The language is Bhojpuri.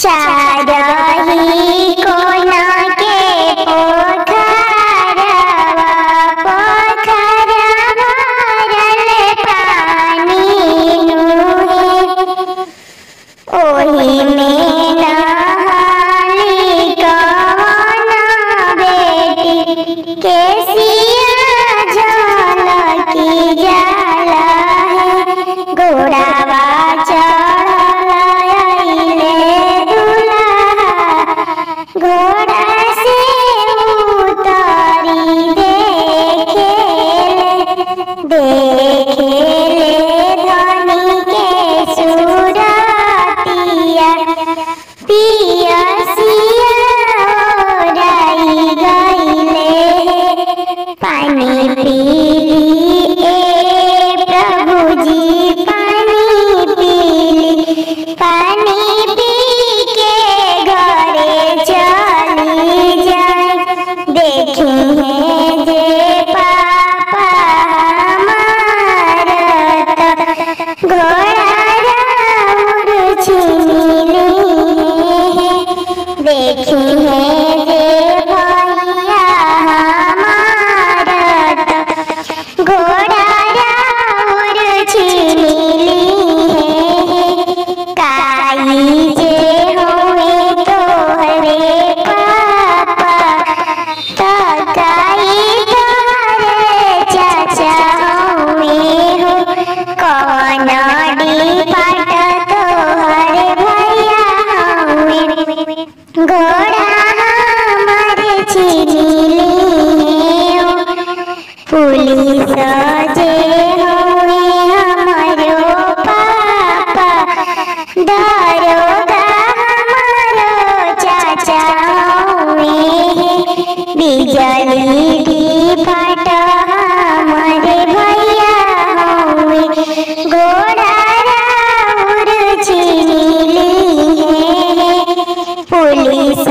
चारही कोना के पोखरवा पोखरवा भरल पानी नुहे ओही में नहाली कवना बेटी के सिया झलकी जाला है घोड़ावा चढ़ल अइले दुल्हा घोड़ा से उतरी देखेले धनी के सूरतिया पियसिया ओराई गइले पानी पीली ए प्रभु जी पानी पीली पानी पी के घरे चली जाए देखी है जे पापा मारत घोड़ा राउर छिनिली देखी है जे भैया मारत घोड़ा राउर छिनिली काई जे होए तोहरे पापा त काई तोहरे चाचा होए हो कौन डिपाट तोहरे भैया होए घोड़ा हमर छिनिली हो पुलिस जे होए हमरो पापा दारोगा हमारो चाचा होए बिजली डिपाट हमारे भैया होए घोड़ा राउर छिनिली पुलिस